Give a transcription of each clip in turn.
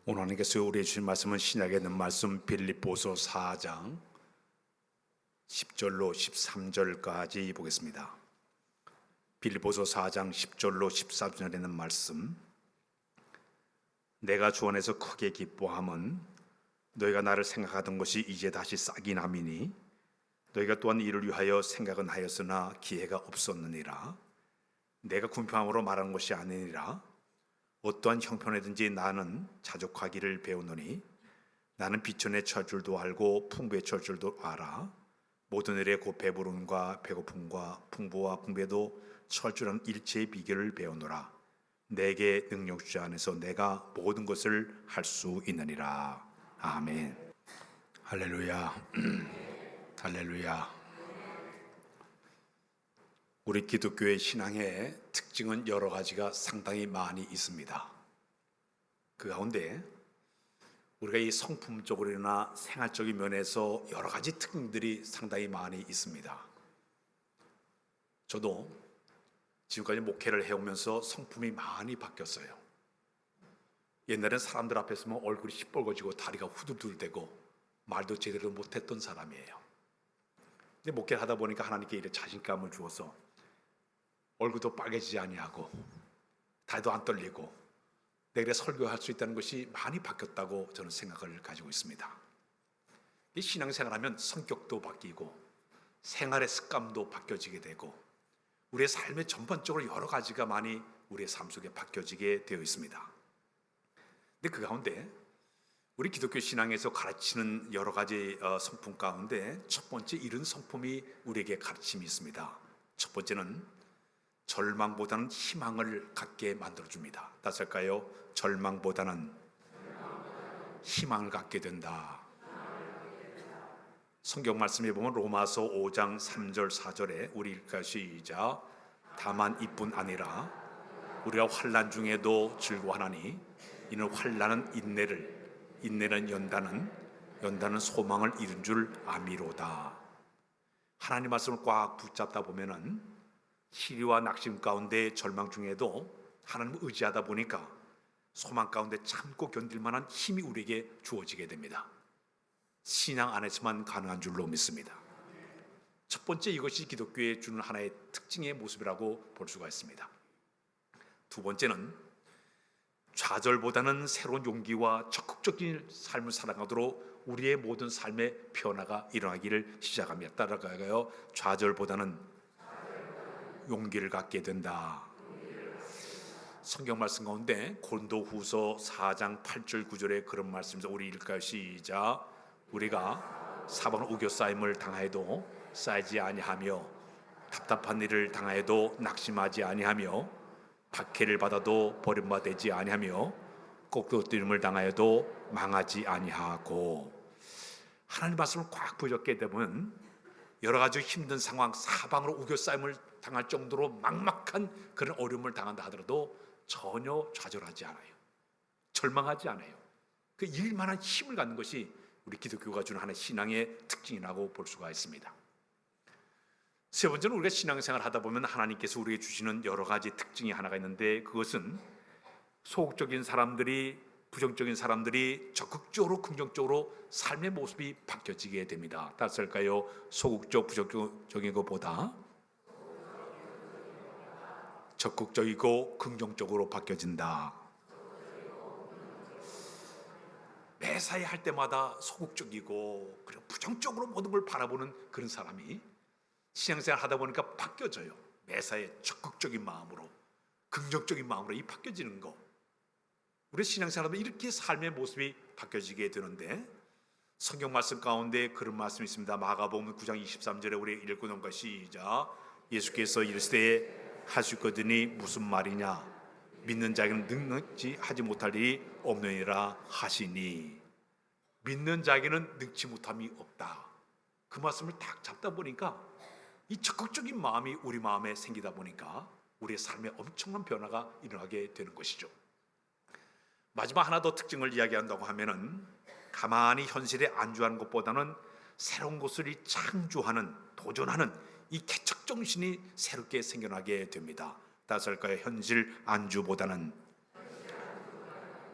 오늘 하나님께서 우리에게 주신 말씀은 신약에 있는 말씀 빌립보서 4장 10절로 13절까지 보겠습니다. 빌립보서 4장 10절로 13절에 있는 말씀. 내가 주 안에서 크게 기뻐함은 너희가 나를 생각하던 것이 이제 다시 싹이 남이니 너희가 또한 이를 위하여 생각은 하였으나 기회가 없었느니라. 내가 궁핍함으로 말하는 것이 아니니라. 어떠한 형편에든지 나는 자족하기를 배우노니 나는 비천에 처할 줄도 알고 풍부에 처할 줄도 알아. 모든 일에 곧 배부름과 배고픔과 풍부와 풍부에도 처할 줄 아는 일체의 비결을 배우노라. 내게 능력 주자 안에서 내가 모든 것을 할 수 있느니라. 아멘. 할렐루야. 할렐루야. 우리 기독교의 신앙의 특징은 여러 가지가 상당히 많이 있습니다. 그 가운데 우리가 이 성품적으로나 생활적인 면에서 여러 가지 특징들이 상당히 많이 있습니다. 저도 지금까지 목회를 해오면서 성품이 많이 바뀌었어요. 옛날엔 사람들 앞에 서면 얼굴이 시뻘거지고 다리가 후들들대고 말도 제대로 못했던 사람이에요. 근데 목회를 하다 보니까 하나님께 이래 자신감을 주어서 얼굴도 빨개지지 아니하고 다리도 안 떨리고 내가 설교할 수 있다는 것이 많이 바뀌었다고 저는 생각을 가지고 있습니다. 이 신앙생활하면 성격도 바뀌고 생활의 습관도 바뀌어지게 되고 우리의 삶의 전반적으로 여러 가지가 많이 우리의 삶 속에 바뀌어지게 되어 있습니다. 근데 그 가운데 우리 기독교 신앙에서 가르치는 여러 가지 성품 가운데 첫 번째 이런 성품이 우리에게 가르침이 있습니다. 첫 번째는 절망보다는 희망을 갖게 만들어줍니다. 다시 할까요? 절망보다는 희망을 갖게 된다. 성경 말씀에 보면 로마서 5장 3절 4절에 우리 읽을까요? 시작. 다만 이뿐 아니라 우리가 환난 중에도 즐거워하나니 이는 환난은 인내를, 인내는 연단은, 연단은 소망을 이룬 줄 아미로다. 하나님 말씀을 꽉 붙잡다 보면은 시리와 낙심 가운데 절망 중에도 하나님을 의지하다 보니까 소망 가운데 참고 견딜 만한 힘이 우리에게 주어지게 됩니다. 신앙 안에서만 가능한 줄로 믿습니다. 첫 번째, 이것이 기독교에 주는 하나의 특징의 모습이라고 볼 수가 있습니다. 두 번째는 좌절보다는 새로운 용기와 적극적인 삶을 살아가도록 우리의 모든 삶의 변화가 일어나기를 시작합니다. 따라가요. 좌절보다는 용기를 갖게 된다. 성경 말씀 가운데 고린도후서 4장 8절 9절에 그런 말씀에서 우리 읽을까요? 시작. 우리가 사방으로 우겨싸임을 당하여도 쌓이지 아니하며 답답한 일을 당하여도 낙심하지 아니하며 박해를 받아도 버림받지 아니하며 꼭두림을 당하여도 망하지 아니하고. 하나님 말씀을 꽉 붙잡게 되면 여러 가지 힘든 상황, 사방으로 우겨싸임을 당할 정도로 막막한 그런 어려움을 당한다 하더라도 전혀 좌절하지 않아요. 절망하지 않아요. 그 일만한 힘을 갖는 것이 우리 기독교가 주는 하나의 신앙의 특징이라고 볼 수가 있습니다. 세 번째는 우리가 신앙생활 하다 보면 하나님께서 우리에게 주시는 여러 가지 특징이 하나가 있는데 그것은 소극적인 사람들이, 부정적인 사람들이 적극적으로 긍정적으로 삶의 모습이 바뀌어지게 됩니다. 다시 할까요? 소극적, 부정적인 것보다 적극적이고 긍정적으로 바뀌어진다. 매사에 할 때마다 소극적이고 그리고 부정적으로 모든 걸 바라보는 그런 사람이 신앙생활 하다 보니까 바뀌어져요. 매사에 적극적인 마음으로, 긍정적인 마음으로 이 바뀌어지는 거. 우리 신앙생활하면 이렇게 삶의 모습이 바뀌어지게 되는데 성경 말씀 가운데 그런 말씀이 있습니다. 마가복음 9장 23절에 우리 읽고 넘어가 시작. 예수께서 이르시되 할 수 있거든이 무슨 말이냐? 믿는 자에게는 능력지 하지 못할 일이 없느니라 하시니. 믿는 자에게는 능치 못함이 없다. 그 말씀을 딱 잡다 보니까 이 적극적인 마음이 우리 마음에 생기다 보니까 우리의 삶에 엄청난 변화가 일어나게 되는 것이죠. 마지막 하나 더 특징을 이야기한다고 하면은 가만히 현실에 안주하는 것보다는 새로운 것을 창조하는, 도전하는 이 개척 정신이 새롭게 생겨나게 됩니다. 다시 할까요? 현실 안주보다는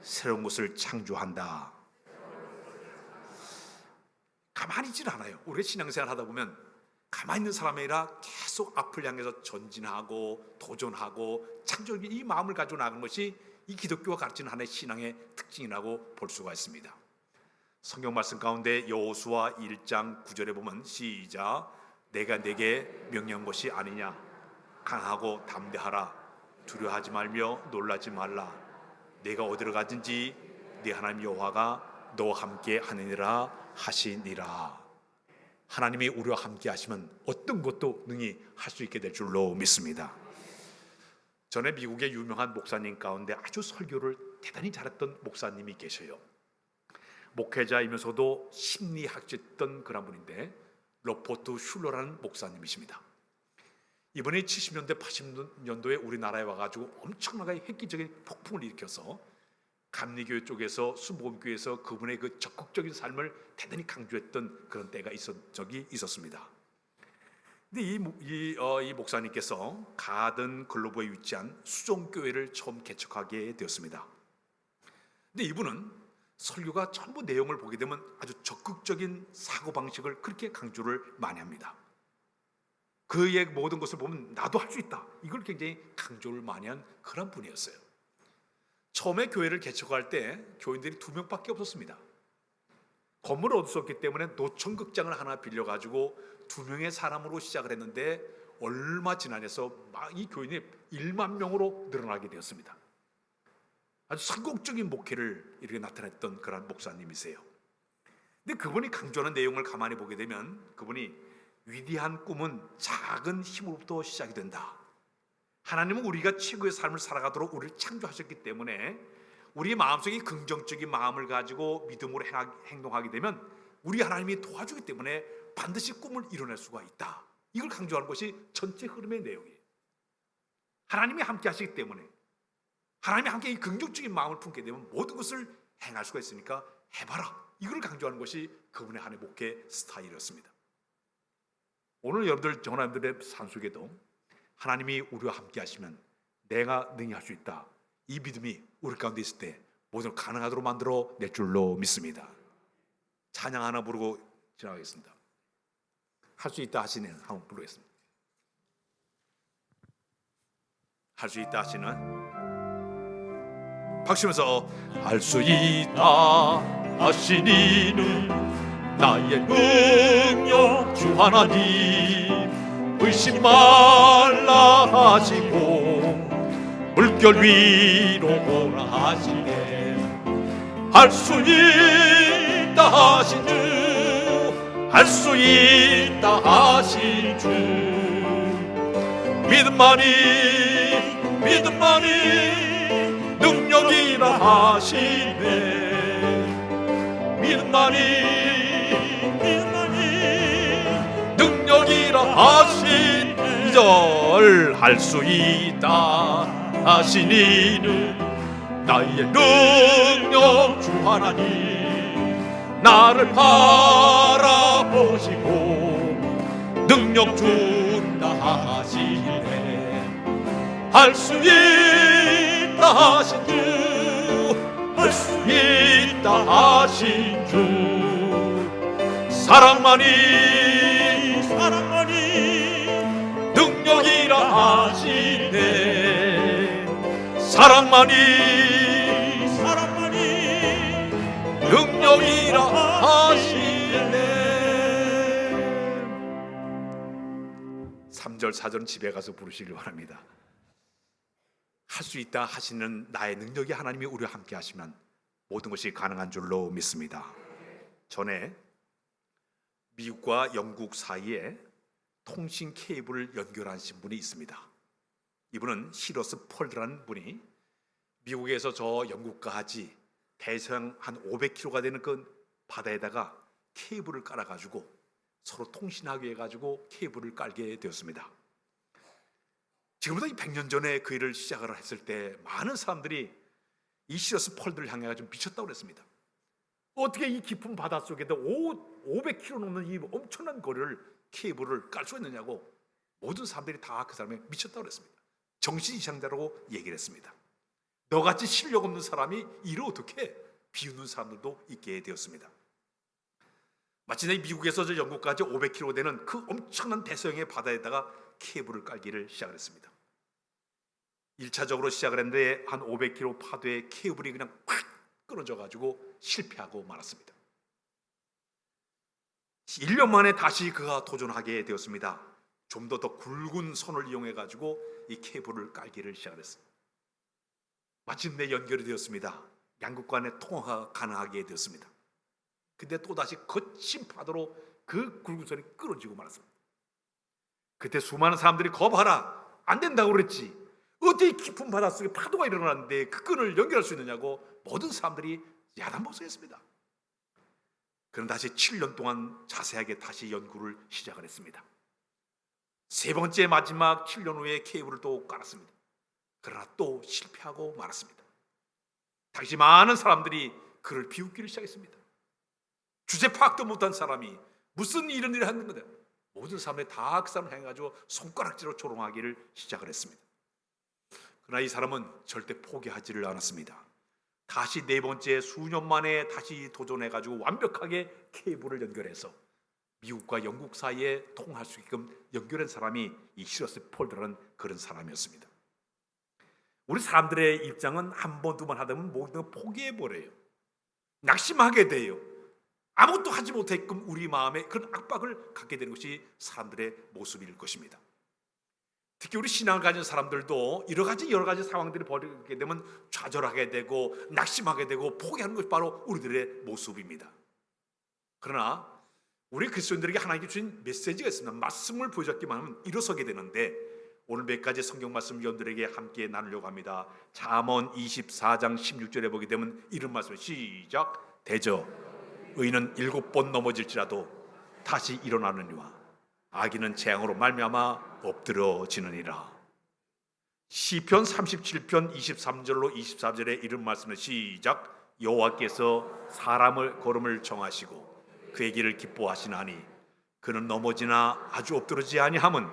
새로운 것을 창조한다. 가만히 있질 않아요. 우리가 신앙생활 하다 보면 가만히 있는 사람이 아니라 계속 앞을 향해서 전진하고 도전하고 창조적인 이 마음을 가지고 나가는 것이 이 기독교가 가르치는 하나의 신앙의 특징이라고 볼 수가 있습니다. 성경 말씀 가운데 여호수아 1장 9절에 보면 시작, 내가 내게 명령한 것이 아니냐, 강하고 담대하라, 두려워하지 말며 놀라지 말라, 내가 어디로 가든지 네 하나님 여호와가 너와 함께 하느니라 하시니라. 하나님이 우리와 함께 하시면 어떤 것도 능히 할 수 있게 될 줄로 믿습니다. 전에 미국의 유명한 목사님 가운데 아주 설교를 대단히 잘했던 목사님이 계셔요. 목회자이면서도 심리학자였던 그런 분인데 로버트 슐러라는 목사님이십니다. 이번에 70년대 80년도에 우리나라에 와가지고 엄청나게 획기적인 폭풍을 일으켜서 감리교회 쪽에서 순복음교회에서 그분의 그 적극적인 삶을 대단히 강조했던 그런 때가 적이 있었습니다. 근데 이 목사님께서 가든 글로버에 위치한 수종교회를 처음 개척하게 되었습니다. 근데 이분은 설교가 전부 내용을 보게 되면 아주 적극적인 사고방식을 그렇게 강조를 많이 합니다. 그의 모든 것을 보면 나도 할 수 있다, 이걸 굉장히 강조를 많이 한 그런 분이었어요. 처음에 교회를 개척할 때 교인들이 2명밖에 없었습니다. 건물을 얻을 수 없기 때문에 노천극장을 하나 빌려가지고 2명의 사람으로 시작을 했는데 얼마 지나서 이 교인이 1만 명으로 늘어나게 되었습니다. 아주 성공적인 목회를 이렇게 나타냈던 그런 목사님이세요. 근데 그분이 강조하는 내용을 가만히 보게 되면 그분이 위대한 꿈은 작은 힘으로부터 시작이 된다. 하나님은 우리가 최고의 삶을 살아가도록 우리를 창조하셨기 때문에 우리 마음속에 긍정적인 마음을 가지고 믿음으로 행동하게 되면 우리 하나님이 도와주기 때문에 반드시 꿈을 이뤄낼 수가 있다. 이걸 강조하는 것이 전체 흐름의 내용이에요. 하나님이 함께 하시기 때문에, 하나님이 함께 이 긍정적인 마음을 품게 되면 모든 것을 행할 수가 있으니까 해봐라, 이걸 강조하는 것이 그분의 하나의 목회 스타일이었습니다. 오늘 여러분들, 저나들의 삶 속에도 하나님이 우리와 함께 하시면 내가 능히 할 수 있다, 이 믿음이 우리 가운데 있을 때 모든 걸 가능하도록 만들어 낼 줄로 믿습니다. 찬양 하나 부르고 지나가겠습니다. 할 수 있다 하시는 한번 부르겠습니다. 할 수 있다 하시는 박수면서 할 수 있다 하시니는 나의 능력 주 하나님, 의심 말라 하시고 물결 위로 오라 하시네. 할 수 있다 하신 주, 할 수 있다 하신 주, 믿음만이 능력이라 하시네. 믿음만이 능력이라 하신 2절, 할 수 있다 하시니는 나의 능력 주 하나님, 나를 바라보시고 능력 준다 하시네. 할 수 있다 하신 주, 할 수 있다 하신 주, 사랑만이 능력이라 하시네. 사랑만이 능력이라 하시네. 3절 4절은 집에 가서 부르시길 바랍니다. 할 수 있다 하시는 나의 능력이 하나님이 우리와 함께 하시면 모든 것이 가능한 줄로 믿습니다. 전에 미국과 영국 사이에 통신 케이블을 연결하신 분이 있습니다. 이분은 시러스 폴드라는 분이 미국에서 저 영국까지 대서양 한 500km가 되는 그 바다에다가 케이블을 깔아가지고 서로 통신하게 해가지고 케이블을 깔게 되었습니다. 지금부터 100년 전에 그 일을 시작을 했을 때 많은 사람들이 이 시러스 폴드를 향해가지고 미쳤다고 그랬습니다. 어떻게 이 깊은 바닷속에도 500km 넘는 이 엄청난 거리를 케이블을 깔 수 있느냐고 모든 사람들이 다 그 사람에 미쳤다고 그랬습니다. 정신 이상자라고 얘기를 했습니다. 너같이 실력 없는 사람이 이를 어떻게 비웃는 사람들도 있게 되었습니다. 마침내 미국에서 저 영국까지 500km 되는 그 엄청난 대서양의 바다에다가 케이블을 깔기를 시작을 했습니다. 1차적으로 시작을 했는데 한 500km 파도에 케이블이 그냥 확 끊어져 가지고 실패하고 말았습니다. 1년 만에 다시 그가 도전하게 되었습니다. 좀 더 굵은 선을 이용해 가지고 이 케이블을 깔기를 시작했습니다. 마침내 연결이 되었습니다. 양국 간의 통화가 가능하게 되었습니다. 근데 또다시 거친 파도로 그 굵은 선이 끊어지고 말았습니다. 그때 수많은 사람들이 거봐라, 안 된다고 그랬지, 어떻게 깊은 바닷속에 파도가 일어나는데 그 끈을 연결할 수 있느냐고 모든 사람들이 야단법석했습니다. 그는 다시 7년 동안 자세하게 다시 연구를 시작을 했습니다. 세 번째 마지막 7년 후에 케이블을 또 깔았습니다. 그러나 또 실패하고 말았습니다. 당시 많은 사람들이 그를 비웃기를 시작했습니다. 주제 파악도 못한 사람이 무슨 이런 일을 하는 거다. 모든 사람들이 다 그 사람을 향해가지고 손가락질로 조롱하기를 시작을 했습니다. 그러나 이 사람은 절대 포기하지를 않았습니다. 다시 네 번째 수년 만에 다시 도전해가지고 완벽하게 케이블을 연결해서 미국과 영국 사이에 통할 수 있게끔 연결한 사람이 이 시러스 폴더라는 그런 사람이었습니다. 우리 사람들의 입장은 한 번, 두 번 하다 보면 모든 걸 포기해버려요. 낙심하게 돼요. 아무것도 하지 못했끔 우리 마음에 그런 압박을 갖게 되는 것이 사람들의 모습일 것입니다. 특히 우리 신앙을 가진 사람들도 여러 가지 상황들이 벌어지게 되면 좌절하게 되고 낙심하게 되고 포기하는 것이 바로 우리들의 모습입니다. 그러나 우리 그리스도인들에게 하나님께 주신 메시지가 있습니다. 말씀을 보여줬기만 하면 일어서게 되는데 오늘 몇 가지 성경 말씀 여러분들에게 함께 나누려고 합니다. 잠언 24장 16절에 보게 되면 이런 말씀 시작. 대저 의인은 7번 넘어질지라도 다시 일어나느니와 악인은 재앙으로 말미암아 엎드러지느니라. 시편 37편 23절로 24절에 이런 말씀을 시작. 여호와께서 사람을 걸음을 정하시고 그의 길을 기뻐하시나니 그는 넘어지나 아주 엎드러지지 아니함은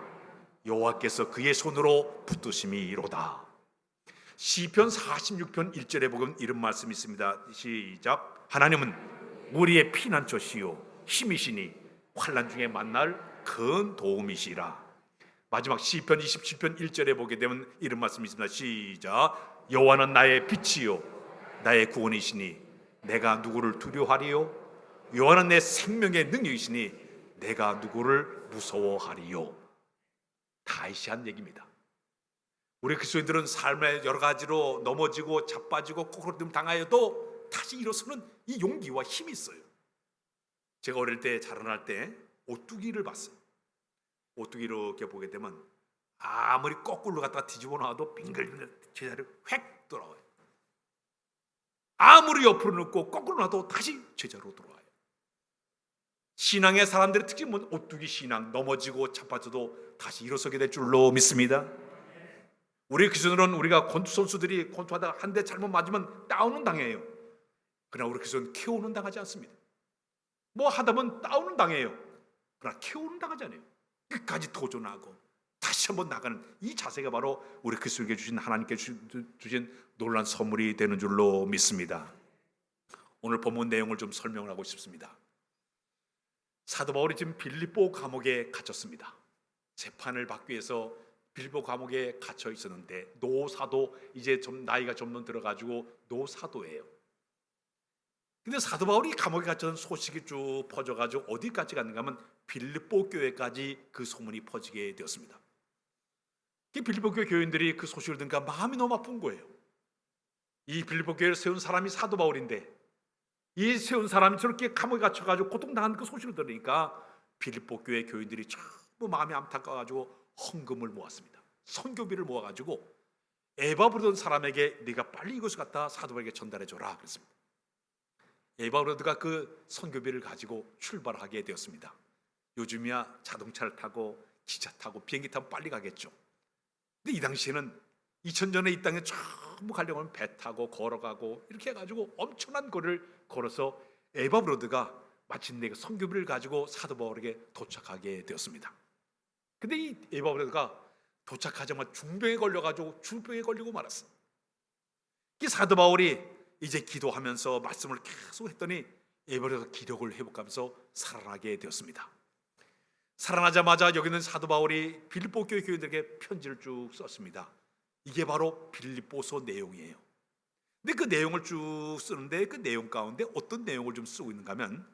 여호와께서 그의 손으로 붙드심이로다. 시편 46편 1절에 보면 이런 말씀이 있습니다. 시작. 하나님은 우리의 피난처시요 힘이시니 환난 중에 만날 큰 도움이시라. 마지막 시편 27편 1절에 보게 되면 이런 말씀이 있습니다. 시작. 여호와는 나의 빛이요 나의 구원이시니 내가 누구를 두려워하리요. 여호와는 내 생명의 능력이시니 내가 누구를 무서워하리요. 다시 한 얘기입니다. 우리 그리스도인들은 삶의 여러 가지로 넘어지고 자빠지고 코코름 당하여도 다시 일어서는 이 용기와 힘이 있어요. 제가 어릴 때 자라날 때 오뚜기를 봤어요. 오뚜기 이렇게 보게 되면 아무리 거꾸로 갖다가 뒤집어 놔도 빙글빙글 제자리로 획 돌아와요. 아무리 옆으로 놓고 거꾸로 놔도 다시 제자리로 돌아와요. 신앙의 사람들의 특징은 오뚜기 신앙, 넘어지고 자빠져도 다시 일어서게 될 줄로 믿습니다. 우리 그리스도인은 우리가 권투 선수들이 권투하다가 한 대 잘못 맞으면 다운은 당해요. 그러나 우리 그리스도는 KO는 당하지 않습니다. 뭐 하다 보면 다운은 당해요. 그러나 KO는 당하지 않아요. 끝까지 도전하고 다시 한번 나가는 이 자세가 바로 우리 그리스도에게 주신 하나님께 주신 놀라운 선물이 되는 줄로 믿습니다. 오늘 본문 내용을 좀 설명을 하고 싶습니다. 사도 바울이 지금 빌립보 감옥에 갇혔습니다. 재판을 받기 위해서 빌립보 감옥에 갇혀 있었는데 노사도, 이제 좀 나이가 좀 들어가지고 노사도예요. 근데 사도 바울이 감옥에 갇혀서 소식이 쭉 퍼져가지고 어디까지 갔는가 하면 빌립보 교회까지 그 소문이 퍼지게 되었습니다. 빌립보 교회 교인들이 그 소식을 듣니까 마음이 너무 아픈 거예요. 이 빌립보 교회를 세운 사람이 사도 바울인데 이 세운 사람이 저렇게 감옥에 갇혀가지고 고통당하는 그 소식을 들으니까 빌립보 교회 교인들이 전부 마음이 안타까워가지고 헌금을 모았습니다. 선교비를 모아가지고 에바 부르던 사람에게 네가 빨리 이것을 갖다 사도 바울에게 전달해줘라 그랬습니다. 에바 브로드가 그 선교비를 가지고 출발하게 되었습니다. 요즘이야 자동차를 타고 기차 타고 비행기 타면 빨리 가겠죠. 근데 이 당시에는 2000년에 이 땅에 전부 가려고 하면 배 타고 걸어가고 이렇게 해가지고 엄청난 거리를 걸어서 에바 브로드가 마침내 그 선교비를 가지고 사도 바울에게 도착하게 되었습니다. 근데 이 에바 브로드가 도착하자마자 중병에 걸려가지고 중병에 걸리고 말았어요. 사도 바울이 이제 기도하면서 말씀을 계속 했더니 에베소서 기력을 회복하면서 살아나게 되었습니다. 살아나자마자 여기는 사도 바울이 빌립보 교회 교인들에게 편지를 쭉 썼습니다. 이게 바로 빌립보서 내용이에요. 근데 그 내용을 쭉 쓰는데 그 내용 가운데 어떤 내용을 좀 쓰고 있는가 하면,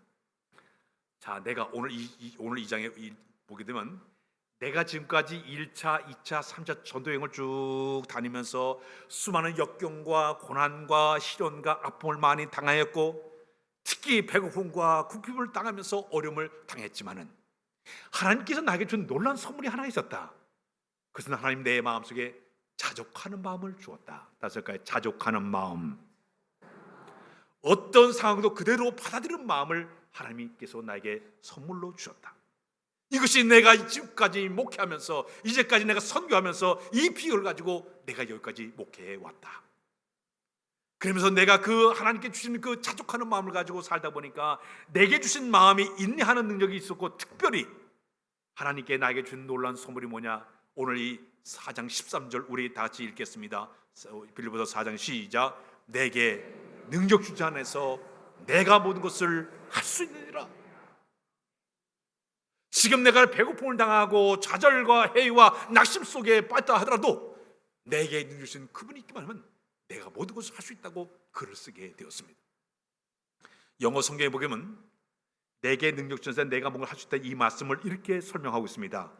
자, 내가 오늘 이 장에 보게 되면, 내가 지금까지 1차, 2차, 3차 전도여행을 쭉 다니면서 수많은 역경과 고난과 시련과 아픔을 많이 당하였고, 특히 배고픔과 굶김을 당하면서 어려움을 당했지만은 하나님께서 나에게 준 놀라운 선물이 하나 있었다. 그것은 하나님 내 마음속에 자족하는 마음을 주었다. 다섯가지 자족하는 마음. 어떤 상황도 그대로 받아들이는 마음을 하나님께서 나에게 선물로 주셨다. 이것이 내가 지금까지 목회하면서, 이제까지 내가 선교하면서 이 비결을 가지고 내가 여기까지 목회해 왔다. 그러면서 내가 그 하나님께 주신 그 자족하는 마음을 가지고 살다 보니까 내게 주신 마음이 인내하는 능력이 있었고, 특별히 하나님께 나에게 준 놀라운 선물이 뭐냐? 오늘 이 4장 13절 우리 다 같이 읽겠습니다. 빌립보서 4장 시작. 내게 능력 주지 안에서 내가 모든 것을 할 수 있느니라. 지금 내가 배고픔을 당하고 좌절과 해이와 낙심 속에 빠졌다 하더라도 내게 능력 주신 그분이 있기만 하면 내가 모든 것을 할 수 있다고 글을 쓰게 되었습니다. 영어 성경에 보면 내게 능력 주셔서 내가 뭔가 할 수 있다, 이 말씀을 이렇게 설명하고 있습니다.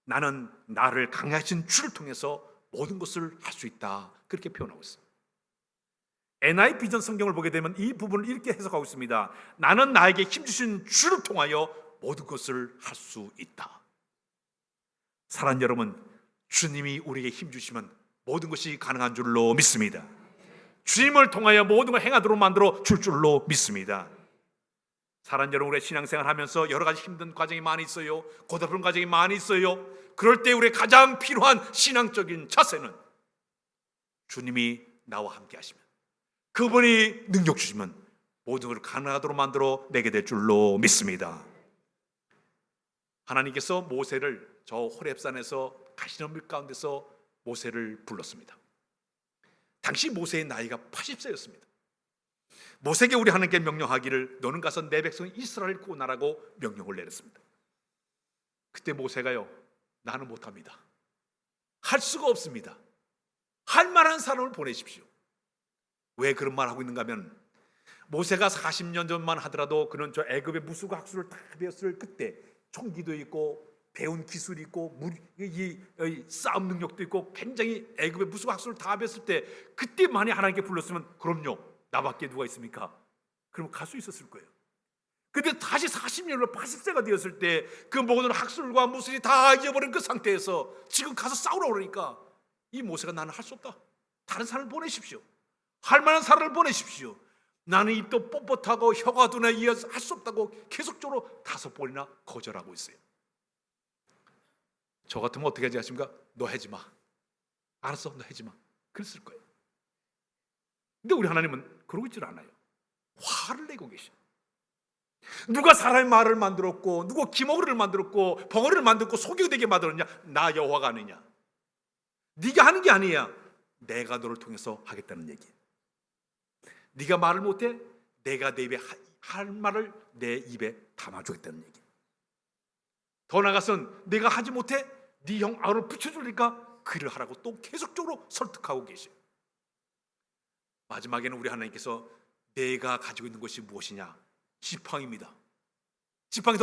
나는 나를 강하신 주를 통해서 모든 것을 할 수 있다, 그렇게 표현하고 있습니다. NIV 비전 성경을 보게 되면 이 부분을 이렇게 해석하고 있습니다. 나는 나에게 힘주신 주를 통하여 모든 것을 할 수 있다. 사랑하는 여러분, 주님이 우리에게 힘주시면 모든 것이 가능한 줄로 믿습니다. 주님을 통하여 모든 걸 행하도록 만들어 줄 줄로 믿습니다. 사랑하는 여러분, 우리의 신앙생활 하면서 여러 가지 힘든 과정이 많이 있어요. 고달픈 과정이 많이 있어요. 그럴 때 우리의 가장 필요한 신앙적인 자세는 주님이 나와 함께 하시면, 그분이 능력 주시면 모든 걸 가능하도록 만들어 내게 될 줄로 믿습니다. 하나님께서 모세를 저 호렙산에서 가시는 물 가운데서 모세를 불렀습니다. 당시 모세의 나이가 80세였습니다. 모세에게 우리 하나님께 명령하기를 너는 가서 내 백성 이스라엘을 구원하라고 명령을 내렸습니다. 그때 모세가요, 나는 못합니다. 할 수가 없습니다. 할 만한 사람을 보내십시오. 왜 그런 말 하고 있는가 하면, 모세가 40년 전만 하더라도 그는 저 애굽의 무술과 학술을 다 배웠을 그때 총기도 있고 배운 기술이 있고 싸움 능력도 있고 굉장히 애굽의 무술과 학술을 다 배웠을 때 그때 만약 하나님께 불렀으면, 그럼요, 나밖에 누가 있습니까? 그럼 갈 수 있었을 거예요. 근데 다시 40년으로 80세가 되었을 때 그 모든 학술과 무술이 다 잊어버린 그 상태에서 지금 가서 싸우라고 그러니까 이 모세가 나는 할 수 없다, 다른 사람을 보내십시오. 할 만한 사람을 보내십시오. 나는 입도 뻣뻣하고 혀가 두나 이어서 할 수 없다고 계속적으로 5번이나 거절하고 있어요. 저 같으면 어떻게 하십니까? 너 하지 마. 알았어, 너 하지 마. 그랬을 거예요. 근데 우리 하나님은 그러고 있질 않아요. 화를 내고 계셔. 누가 사람의 말을 만들었고, 누가 기머리를 만들었고, 벙어리를 만들고 속이 되게 만들었냐? 나 여호와가 아니냐? 네가 하는 게 아니야. 내가 너를 통해서 하겠다는 얘기예요. 네가 말을 못해? 내가 내 입에 할 말을 내 입에 담아주겠다는 얘기. 더 나아가서는 내가 하지 못해? 네 형 아론을 붙여주니까 그 일을 하라고 또 계속적으로 설득하고 계셔요. 마지막에는 우리 하나님께서 내가 가지고 있는 것이 무엇이냐? 지팡이입니다. 지팡이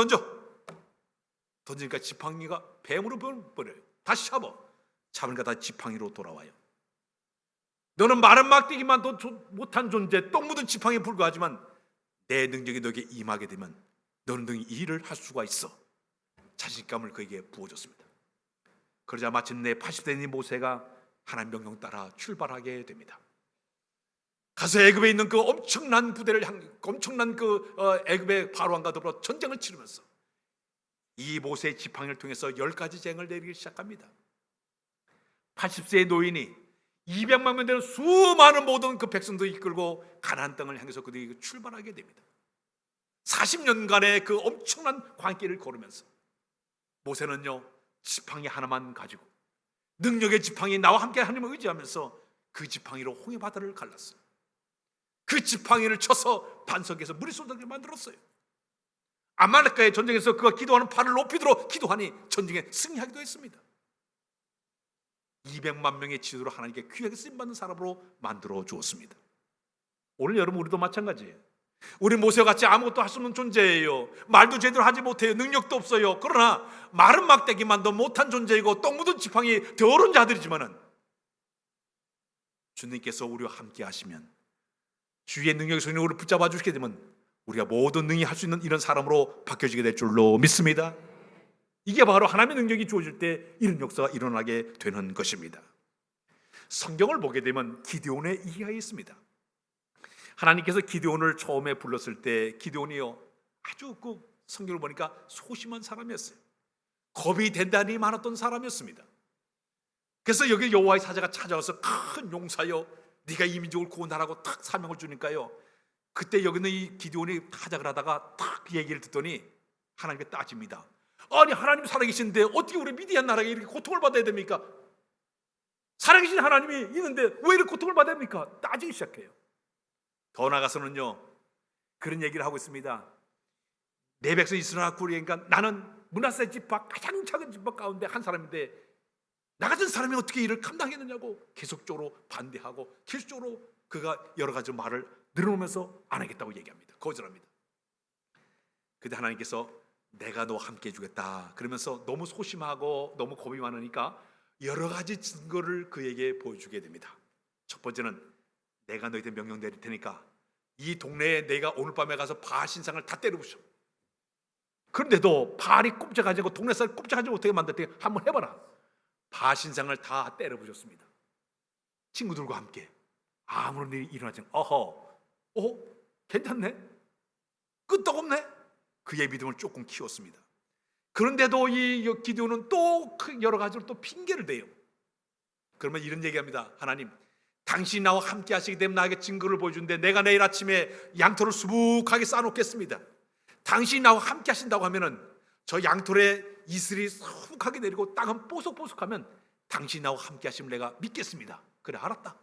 던지니까 지팡이가 뱀으로 버려요. 다시 잡으니까 다 지팡이로 돌아와요. 너는 마른 막대기만 더 못한 존재, 똥 묻은 지팡이에 불과하지만 내 능력이 너에게 임하게 되면 너는 능히 이 일을 할 수가 있어. 자신감을 그에게 부어줬습니다. 그러자 마침내 80세 된 모세가 하나님 명령 따라 출발하게 됩니다. 가서 애굽에 있는 그 엄청난 부대를 엄청난 그 애굽의 바로왕과 더불어 전쟁을 치르면서 이 모세의 지팡이를 통해서 10가지 쟁을 내리기 시작합니다. 80세의 노인이 200만 명 되는 수많은 모든 그 백성들을 이끌고 가나안 땅을 향해서 그들이 출발하게 됩니다. 40년간의 그 엄청난 광길을 걸으면서 모세는요, 지팡이 하나만 가지고 능력의 지팡이 나와 함께 하나님을 의지하면서 그 지팡이로 홍해 바다를 갈랐어요. 그 지팡이를 쳐서 반석에서 물이 쏟아지게 만들었어요. 아말렉과의 전쟁에서 그가 기도하는 발을 높이 들어 기도하니 전쟁에 승리하기도 했습니다. 200만 명의 지도로 하나님께 귀하게 쓰임받는 사람으로 만들어 주었습니다. 오늘 여러분, 우리도 마찬가지예요. 우리 모세같이 아무것도 할 수 없는 존재예요. 말도 제대로 하지 못해요. 능력도 없어요. 그러나 마른 막대기만도 못한 존재이고 똥 묻은 지팡이 더러운 자들이지만은 주님께서 우리와 함께 하시면, 주의 능력의 손이 우리를 붙잡아 주시게 되면 우리가 모든 능히 할 수 있는 이런 사람으로 바뀌어지게 될 줄로 믿습니다. 이게 바로 하나님의 능력이 주어질 때 이런 역사가 일어나게 되는 것입니다. 성경을 보게 되면 기드온의 이야기가 있습니다. 하나님께서 기드온을 처음에 불렀을 때 기드온이요, 아주 성경을 보니까 소심한 사람이었어요. 겁이 대단히 많았던 사람이었습니다. 그래서 여기 여호와의 사자가 찾아와서 큰 용사여, 네가 이 민족을 구원하라고 탁 사명을 주니까요, 그때 여기는 이 기드온이 타작을 하다가 탁 얘기를 듣더니 하나님께 따집니다. 아니, 하나님 살아계신데 어떻게 우리 미디안 나라가 이렇게 고통을 받아야 됩니까? 살아계신 하나님이 있는데 왜 이렇게 고통을 받아야 됩니까? 따지기 시작해요. 더 나아가서는요, 그런 얘기를 하고 있습니다. 내 백성 이스라엘 그러니까 나는 므낫세 지파 가장 작은 지파 가운데 한 사람인데 나 같은 사람이 어떻게 이를 감당했느냐고 계속적으로 반대하고 계속적으로 그가 여러 가지 말을 늘어놓으면서 안 하겠다고 얘기합니다. 거절합니다. 그때 하나님께서 내가 너 함께 해주겠다 그러면서 너무 소심하고 너무 겁이 많으니까 여러 가지 증거를 그에게 보여주게 됩니다. 첫 번째는 내가 너희한테 명령 내릴 테니까 이 동네에 내가 오늘 밤에 가서 바알 신상을 다 때려부셔. 그런데도 바알이 꼼짝하지 않고 동네 사람 꼼짝하지 못하게 만들 때 한번 해봐라. 바알 신상을 다 때려부셨습니다. 친구들과 함께. 아무런 일이 일어나지 않고 괜찮네? 끄떡없네? 그의 믿음을 조금 키웠습니다. 그런데도 이 기드온은 또 여러 가지로 또 핑계를 대요. 그러면 이런 얘기합니다. 하나님, 당신이 나와 함께 하시게 되면 나에게 증거를 보여주는데 내가 내일 아침에 양털을 수북하게 쌓아놓겠습니다. 당신이 나와 함께 하신다고 하면은 저 양털에 이슬이 수북하게 내리고 땅은 뽀석뽀석하면 당신이 나와 함께 하시면 내가 믿겠습니다. 그래, 알았다.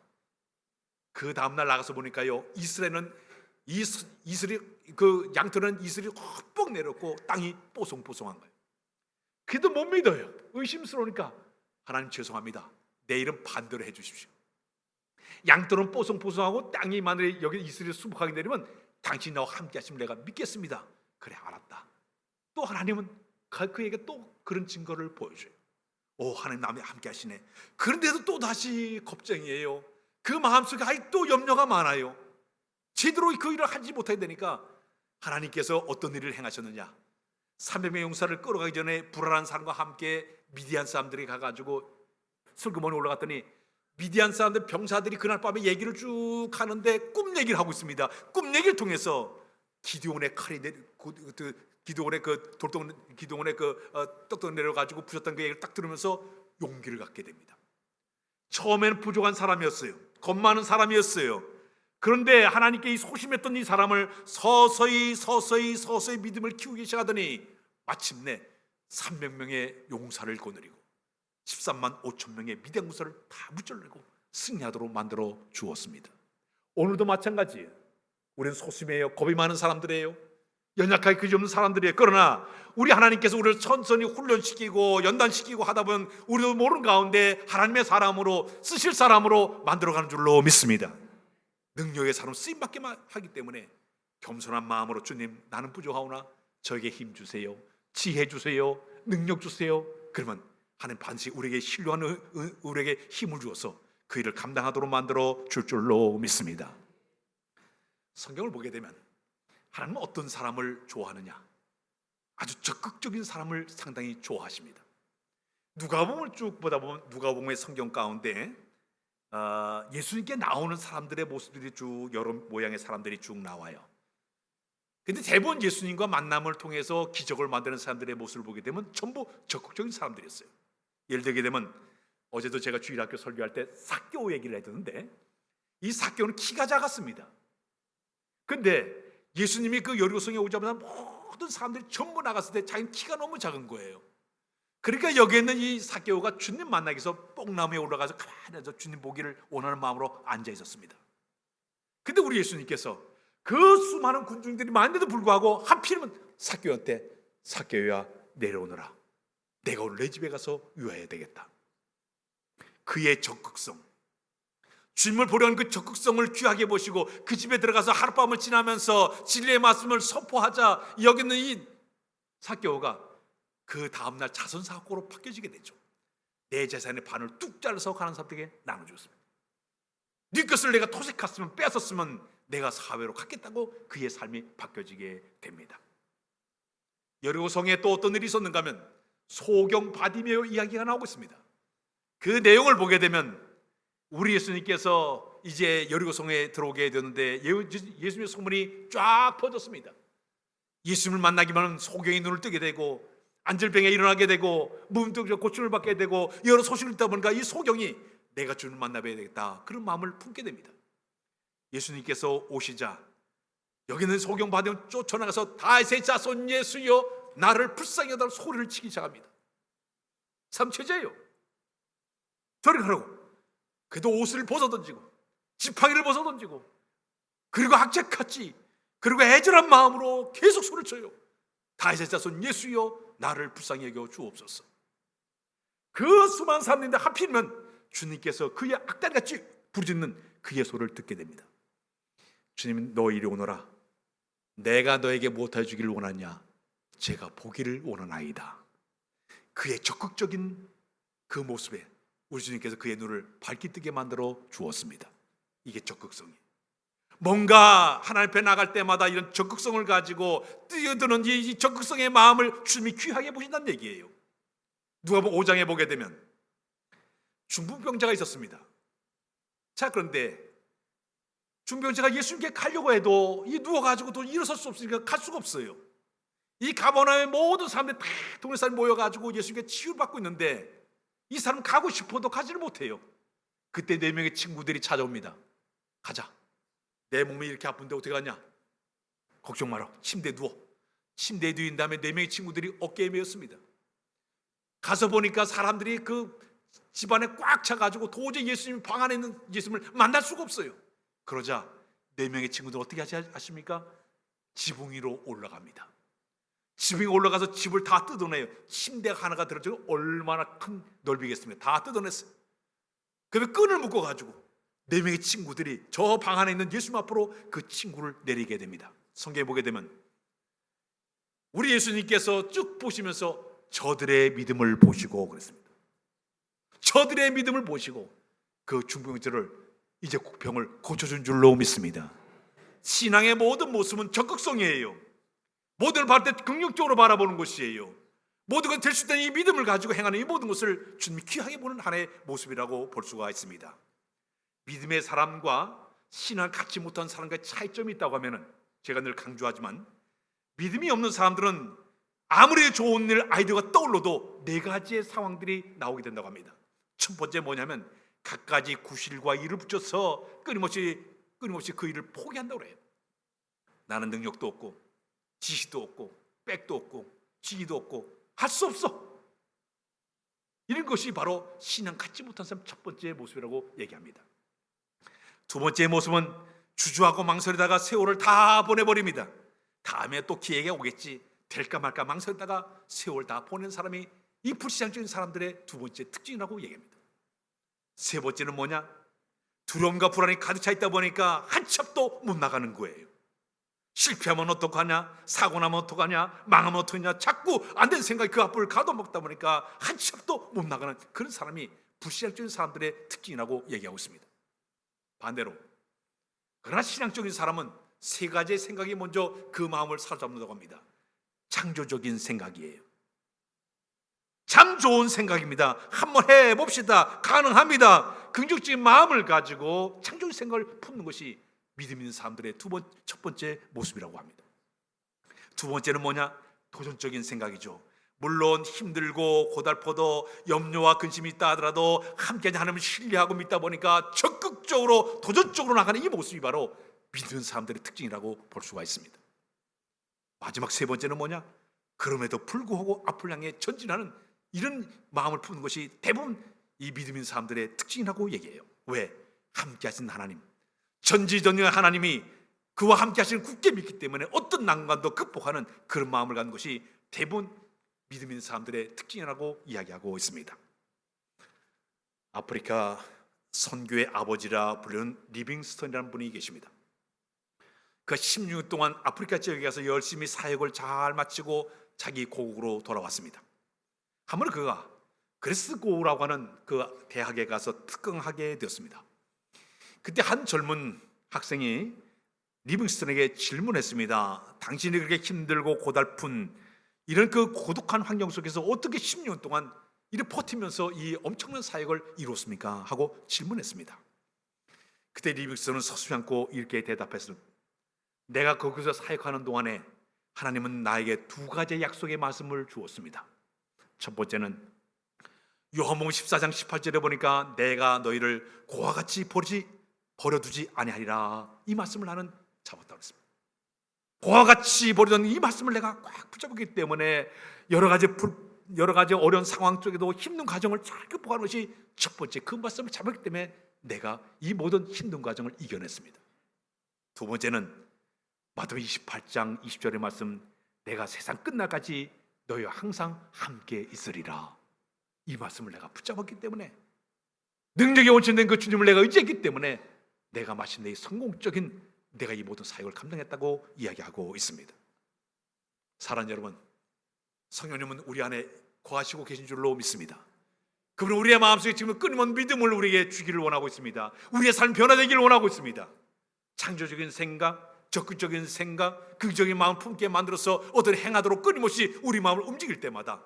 그 다음날 나가서 보니까요, 이슬에는 이슬이 그 양털은 이슬이 흠뻑 내렸고 땅이 뽀송뽀송한 거예요. 그래도 못 믿어요. 의심스러우니까 하나님 죄송합니다. 내일은 반대로 해주십시오. 양털은 뽀송뽀송하고 땅이 만약에 여기 이슬이 수북하게 내리면 당신이 나와 함께 하시면 내가 믿겠습니다. 그래, 알았다. 또 하나님은 그에게 또 그런 증거를 보여줘요. 하나님 나와 함께 하시네. 그런데도 또 다시 겁쟁이에요. 그 마음속에 또 염려가 많아요. 제대로 그 일을 하지 못하게 되니까 하나님께서 어떤 일을 행하셨느냐, 300명의 용사를 끌어가기 전에 불안한 사람과 함께 미디안 사람들이 가가지고 슬그머니 올라갔더니 미디안 사람들 병사들이 그날 밤에 얘기를 쭉 하는데 꿈 얘기를 하고 있습니다. 꿈 얘기를 통해서 기드온의 칼이 기드온의 그 돌덩 기드온의 떡떡 내려가지고 부셨던 그 얘기를 딱 들으면서 용기를 갖게 됩니다. 처음에는 부족한 사람이었어요. 겁 많은 사람이었어요. 그런데 하나님께 이 소심했던 이 사람을 서서히 믿음을 키우기 시작하더니 마침내 300명의 용사를 거느리고 13만 5천 명의 미디안 군사를 다 무찌르고 승리하도록 만들어 주었습니다. 오늘도 마찬가지예요. 우리는 소심해요. 겁이 많은 사람들이에요. 연약하게 그지없는 사람들이에요. 그러나 우리 하나님께서 우리를 천천히 훈련시키고 연단시키고 하다 보면 우리도 모르는 가운데 하나님의 사람으로 쓰실 사람으로 만들어가는 줄로 믿습니다. 능력의 사람 쓰임받게 하기 때문에 겸손한 마음으로 주님, 나는 부족하오나 저에게 힘 주세요, 지혜 주세요, 능력 주세요. 그러면 하나님 반드시 우리에게 신뢰하는 우리에게 힘을 주어서 그 일을 감당하도록 만들어 줄 줄로 믿습니다. 성경을 보게 되면 하나님은 어떤 사람을 좋아하느냐, 아주 적극적인 사람을 상당히 좋아하십니다. 누가복음을 쭉 보다 보면 누가복음의 성경 가운데 예수님께 나오는 사람들의 모습들이 쭉 여러 모양의 사람들이 쭉 나와요. 근데 대부분 예수님과 만남을 통해서 기적을 만드는 사람들의 모습을 보게 되면 전부 적극적인 사람들이었어요. 예를 들게 되면 어제도 제가 주일학교 설교할 때 삭개오 얘기를 해드는데 이 삭개오는 키가 작았습니다. 근데 예수님이 그 여리고성에 오자마자 모든 사람들이 전부 나갔을 때 자기는 키가 너무 작은 거예요. 그러니까 여기 있는 이 삭개오가 주님 만나기 위해서 뽕나무에 올라가서 가만히 앉아 주님 보기를 원하는 마음으로 앉아 있었습니다. 근데 우리 예수님께서 그 수많은 군중들이 많은데도 불구하고 하필이면 삭개오한테 삭개오야 내려오너라. 내가 오늘 내 집에 가서 유하해야 되겠다. 그의 적극성, 주님을 보려는 그 적극성을 귀하게 보시고 그 집에 들어가서 하룻밤을 지나면서 진리의 말씀을 선포하자 여기 있는 이 삭개오가 그 다음날 자선사고로 바뀌어지게 되죠. 내 재산의 반을 뚝 잘라서 가는 사람들에게 나눠주었습니다. 네 것을 내가 토색했으면 뺏었으면 내가 사회로 갔겠다고 그의 삶이 바뀌어지게 됩니다. 여리고성에 또 어떤 일이 있었는가 하면 소경 바디메오 이야기가 나오고 있습니다. 그 내용을 보게 되면 우리 예수님께서 이제 여리고성에 들어오게 되는데 예수님의 소문이 쫙 퍼졌습니다. 예수님을 만나기만 하면 소경이 눈을 뜨게 되고 안질병에 일어나게 되고 무음증 고침을 받게 되고 여러 소식을 듣다 보니까 이 소경이 내가 주님을 만나봐야 되겠다 그런 마음을 품게 됩니다. 예수님께서 오시자 여기 있는 소경 바디메오 쫓아나가서 다윗의 자손 예수여 나를 불쌍히 여달라 소리를 치기 시작합니다. 삼체제예요. 저리 가라고. 그래도 옷을 벗어던지고 지팡이를 벗어던지고 그리고 악착같이 그리고 애절한 마음으로 계속 소리를 쳐요. 다윗의 자손 예수여 나를 불쌍히 여겨 주옵소서. 그 수많은 사람들인데 하필이면 주님께서 그의 악단같이 부르짖는 그의 소리를 듣게 됩니다. 주님은 너 이리 오너라. 내가 너에게 무엇하여 주기를 원하냐. 제가 보기를 원하나이다. 그의 적극적인 그 모습에 우리 주님께서 그의 눈을 밝게 뜨게 만들어 주었습니다. 이게 적극성이에요. 뭔가 하나님 앞에 나갈 때마다 이런 적극성을 가지고 뛰어드는 이 적극성의 마음을 주님이 귀하게 보신다는 얘기예요. 누가복음 5장에 보게 되면 중풍병자가 있었습니다. 자, 그런데 중풍병자가 예수님께 가려고 해도 이 누워가지고 또 일어설 수 없으니까 갈 수가 없어요. 이 가버나움의 모든 사람들이 다 동네 사람이 모여가지고 예수님께 치유를 받고 있는데 이 사람 가고 싶어도 가지를 못해요. 그때 4명의 친구들이 찾아옵니다. 가자. 내 몸이 이렇게 아픈데 어떻게 가냐? 걱정 마라. 침대에 누워. 침대에 누인 다음에 4명의 친구들이 어깨에 메었습니다. 가서 보니까 사람들이 그 집안에 꽉 차가지고 도저히 예수님 방 안에 있는 예수님을 만날 수가 없어요. 그러자 4명의 친구들 어떻게 하십니까? 지붕 위로 올라갑니다. 지붕에 올라가서 집을 다 뜯어내요. 침대가 하나가 들어지고 얼마나 큰 넓이겠습니까? 다 뜯어냈어요. 그러면 끈을 묶어가지고 4명의 친구들이 저 방 안에 있는 예수님 앞으로 그 친구를 내리게 됩니다. 성경에 보게 되면 우리 예수님께서 쭉 보시면서 저들의 믿음을 보시고 그랬습니다. 저들의 믿음을 보시고 그 중풍병자를 이제 병을 고쳐준 줄로 믿습니다. 신앙의 모든 모습은 적극성이에요. 모든 걸 바랄 때 긍정적으로 바라보는 것이에요. 모든 걸 될 수 있다는 이 믿음을 가지고 행하는 이 모든 것을 주님이 귀하게 보는 하나의 모습이라고 볼 수가 있습니다. 믿음의 사람과 신앙을 갖지 못한 사람과의 차이점이 있다고 하면 제가 늘 강조하지만 믿음이 없는 사람들은 아무리 좋은 일 아이디어가 떠올라도 4가지의 상황들이 나오게 된다고 합니다. 첫 번째 뭐냐면 갖가지 구실과 일을 붙여서 끊임없이 그 일을 포기한다고 해요. 나는 능력도 없고 지식도 없고 백도 없고 지위도 없고 할 수 없어. 이런 것이 바로 신앙 갖지 못한 사람 첫 번째 모습이라고 얘기합니다. 두 번째 모습은 주저하고 망설이다가 세월을 다 보내버립니다. 다음에 또 기회가 오겠지. 될까 말까 망설이다가 세월 다 보낸 사람이 이 불신앙적인 사람들의 두 번째 특징이라고 얘기합니다. 세 번째는 뭐냐? 두려움과 불안이 가득 차 있다 보니까 한 첩도 못 나가는 거예요. 실패하면 어떡하냐? 사고 나면 어떡하냐? 망하면 어떡하냐? 자꾸 안 되는 생각이 그 앞을 가둬먹다 보니까 한 첩도 못 나가는 그런 사람이 불신앙적인 사람들의 특징이라고 얘기하고 있습니다. 반대로 그러나 신앙적인 사람은 3가지의 생각이 먼저 그 마음을 사로잡는다고 합니다. 창조적인 생각이에요. 참 좋은 생각입니다. 한번 해봅시다. 가능합니다. 긍정적인 마음을 가지고 창조적인 생각을 품는 것이 믿음 있는 사람들의 첫 번째 모습이라고 합니다. 두 번째는 뭐냐? 도전적인 생각이죠. 물론 힘들고 고달퍼도 염려와 근심이 있다 하더라도 함께 하나님을 신뢰하고 믿다 보니까 적극적으로 도전적으로 나가는 이 모습이 바로 믿는 사람들의 특징이라고 볼 수가 있습니다. 마지막 세 번째는 뭐냐? 그럼에도 불구하고 앞을 향해 전진하는 이런 마음을 품는 것이 대부분 이 믿음 있는 사람들의 특징이라고 얘기해요. 왜? 함께 하신 하나님, 전지전능한 하나님이 그와 함께 하시는 굳게 믿기 때문에 어떤 난관도 극복하는 그런 마음을 갖는 것이 대부분 믿음 있는 사람들의 특징이라고 이야기하고 있습니다. 아프리카 선교의 아버지라 부르는 리빙스턴이라는 분이 계십니다. 그 16년 동안 아프리카 지역에 가서 열심히 사역을 잘 마치고 자기 고국으로 돌아왔습니다. 한번 그가 그레스고라고 하는 그 대학에 가서 특강하게 되었습니다. 그때 한 젊은 학생이 리빙스턴에게 질문했습니다. 당신이 그렇게 힘들고 고달픈 이런 그 고독한 환경 속에서 어떻게 10년 동안 이렇게 버티면서 이 엄청난 사역을 이뤘습니까? 하고 질문했습니다. 그때 리빙스턴은 서슴지 않고 이렇게 대답했습니다. 내가 거기서 사역하는 동안에 하나님은 나에게 두 가지 약속의 말씀을 주었습니다. 첫 번째는 요한복음 14장 18절에 보니까 내가 너희를 고와 같이 버려두지 아니하리라, 이 말씀을 나는 잡았다고 했습니다. 고와 같이 버리던 이 말씀을 내가 꽉 붙잡았기 때문에 여러 가지 어려운 상황 속에도 힘든 과정을 잘 극복하는 것이 첫 번째, 그 말씀을 잡았기 때문에 내가 이 모든 힘든 과정을 이겨냈습니다. 두 번째는 마태복음 28장 20절의 말씀, 내가 세상 끝날까지 너희와 항상 함께 있으리라, 이 말씀을 내가 붙잡았기 때문에, 능력이 원천된 그 주님을 내가 의지했기 때문에 내가 마친 내 성공적인 내가 이 모든 사역을 감당했다고 이야기하고 있습니다. 사랑하는 여러분, 성령님은 우리 안에 거하시고 계신 줄로 믿습니다. 그분은 우리의 마음속에 지금 끊임없는 믿음을 우리에게 주기를 원하고 있습니다. 우리의 삶 변화되기를 원하고 있습니다. 창조적인 생각, 적극적인 생각, 긍정적인 마음 품게 만들어서 어떤 행하도록 끊임없이 우리 마음을 움직일 때마다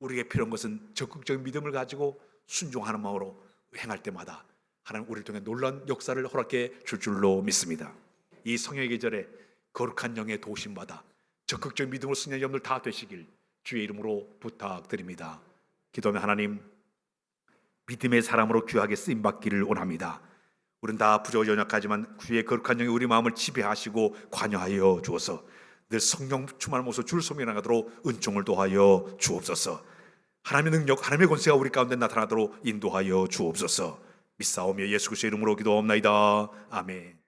우리에게 필요한 것은 적극적인 믿음을 가지고 순종하는 마음으로 행할 때마다 하나님 우리를 통해 놀라운 역사를 허락해 줄 줄로 믿습니다. 이 성령의 계절에 거룩한 영의 도우심받아 적극적인 믿음으로 승리하는 여러분들 다 되시길 주의 이름으로 부탁드립니다. 기도하며 하나님, 믿음의 사람으로 귀하게 쓰임받기를 원합니다. 우리는 다 부족하고 연약하지만 주의 거룩한 영이 우리 마음을 지배하시고 관여하여 주어서 늘 성령 충만한 모습 줄 소명이 나가도록 은총을 도하여 주옵소서. 하나님의 능력, 하나님의 권세가 우리 가운데 나타나도록 인도하여 주옵소서. 믿사오며 예수 그리스도의 이름으로 기도하옵나이다. 아멘.